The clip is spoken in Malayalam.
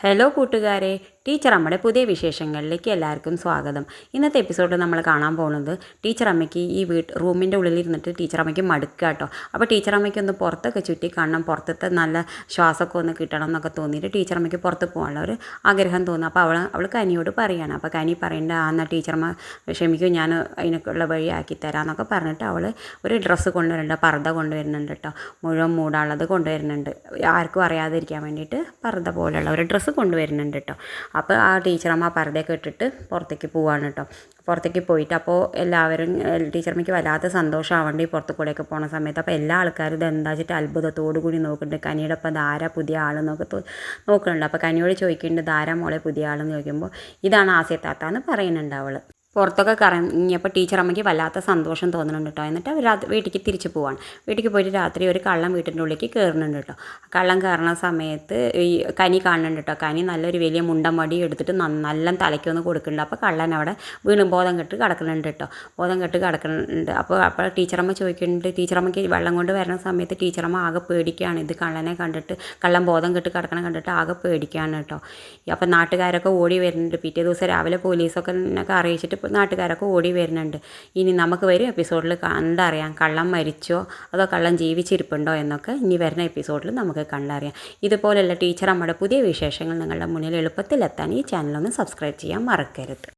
ഹലോ കൂട്ടുകാരെ, ടീച്ചർ അമ്മയുടെ പുതിയ വിശേഷങ്ങളിലേക്ക് എല്ലാവർക്കും സ്വാഗതം. ഇന്നത്തെ എപ്പിസോഡിൽ നമ്മൾ കാണാൻ പോകുന്നത് ടീച്ചർ അമ്മയ്ക്ക് ഈ റൂമിൻ്റെ ഉള്ളിലിരുന്നിട്ട് ടീച്ചർ അമ്മയ്ക്ക് മടുക്കുക കേട്ടോ. അപ്പോൾ ടീച്ചർ അമ്മയ്ക്ക് ഒന്ന് പുറത്തൊക്കെ ചുറ്റി കാണണം, പുറത്തത്തെ നല്ല ശ്വാസമൊക്കെ ഒന്ന് കിട്ടണം എന്നൊക്കെ തോന്നിയിട്ട് ടീച്ചർ അമ്മയ്ക്ക് പുറത്ത് പോകാനുള്ള ഒരു ആഗ്രഹം തോന്നുന്നു. അപ്പോൾ അവൾ കനിയോട് പറയുകയാണ്. അപ്പോൾ കനി പറയേണ്ട എന്നാൽ ടീച്ചർമ്മ ക്ഷമിക്കും, ഞാൻ അതിനൊക്കെയുള്ള വഴി ആക്കി തരാമെന്നൊക്കെ പറഞ്ഞിട്ട് അവൾ ഒരു ഡ്രസ്സ് കൊണ്ടുവരുന്നുണ്ട്, പർദ്ദ കൊണ്ടുവരുന്നുണ്ട് കേട്ടോ. മുഴുവൻ മൂടാനുള്ളത് കൊണ്ടുവരുന്നുണ്ട്, ആർക്കും അറിയാതിരിക്കാൻ വേണ്ടിയിട്ട് പർദ്ദ പോലെയുള്ള ഒരു ഡ്രസ്സ് കൊണ്ടുവരുന്നുണ്ട് കേട്ടോ. അപ്പോൾ ആ ടീച്ചറമ്മ പർദ്ദയൊക്കെ ഇട്ടിട്ട് പുറത്തേക്ക് പോവാണ് കേട്ടോ. പുറത്തേക്ക് പോയിട്ട് അപ്പോൾ എല്ലാവരും ടീച്ചർമ്മയ്ക്ക് വല്ലാത്ത സന്തോഷമാവേണ്ടി പുറത്തു കൂടെയൊക്കെ പോണ സമയത്ത്. അപ്പോൾ എല്ലാ ആൾക്കാരും ഇത് എന്താ വെച്ചിട്ട് അത്ഭുതത്തോടു കൂടി നോക്കുന്നുണ്ട്. കനിയുടെ ഒപ്പം ധാര പുതിയ ആളെന്നൊക്കെ നോക്കുന്നുണ്ട്. അപ്പോൾ കനിയോട് ചോദിക്കുന്നുണ്ട്, ധാര മോളെ പുതിയ ആളെന്ന് ചോദിക്കുമ്പോൾ ഇതാണ് ആസിയത്താത്ത എന്ന് പറയുന്നുണ്ട് അവൾ. പുറത്തൊക്കെ കറങ്ങിയപ്പോൾ ടീച്ചർ അമ്മയ്ക്ക് വല്ലാത്ത സന്തോഷം തോന്നുന്നുണ്ട് കേട്ടോ. എന്നിട്ട് അവർ വീട്ടിലേക്ക് തിരിച്ചു പോവാണ്. വീട്ടിലേക്ക് പോയിട്ട് രാത്രി ഒരു കള്ളൻ വീട്ടിൻ്റെ ഉള്ളിലേക്ക് കയറുന്നുണ്ട് കേട്ടോ. കള്ളൻ കയറുന്ന സമയത്ത് ഈ കനി കാണുന്നുണ്ട് കേട്ടോ. കനി നല്ലൊരു വലിയ മുണ്ടമടി എടുത്തിട്ട് നല്ല തലയ്ക്കൊന്ന് കൊടുക്കുന്നുണ്ട്. അപ്പോൾ കള്ളൻ അവിടെ വീണ്ടും ബോധം കെട്ട് കിടക്കുന്നുണ്ട് കേട്ടോ. ബോധം കെട്ട് കിടക്കുന്നുണ്ട്. അപ്പോൾ ടീച്ചറമ്മ ചോദിക്കുന്നുണ്ട്, ടീച്ചറമ്മയ്ക്ക് വെള്ളം കൊണ്ട് വരുന്ന സമയത്ത് ടീച്ചറമ്മ ആകെ പേടിക്കുകയാണ്. ഇത് കള്ളനെ കണ്ടിട്ട്, കള്ളൻ ബോധം കെട്ട് കിടക്കണം കണ്ടിട്ട് ആകെ പേടിക്കുകയാണ് കേട്ടോ. അപ്പോൾ നാട്ടുകാരൊക്കെ ഓടി വരുന്നുണ്ട്. പിറ്റേ ദിവസം രാവിലെ പോലീസൊക്കെ എന്നൊക്കെ അറിയിച്ചിട്ട് നാട്ടുകാരൊക്കെ ഓടി വരുന്നുണ്ട്. ഇനി നമുക്ക് വരും എപ്പിസോഡിൽ കണ്ടറിയാം കള്ളൻ മരിച്ചോ അതോ കള്ളൻ ജീവിച്ചിരിപ്പുണ്ടോ എന്നൊക്കെ ഇനി വരുന്ന എപ്പിസോഡിൽ നമുക്ക് കണ്ടറിയാം. ഇതുപോലെയുള്ള ടീച്ചർ അമ്മയുടെ പുതിയ വിശേഷങ്ങൾ നിങ്ങളുടെ മുന്നിൽ എളുപ്പത്തിലെത്താൻ ഈ ചാനലൊന്ന് സബ്സ്ക്രൈബ് ചെയ്യാൻ മറക്കരുത്.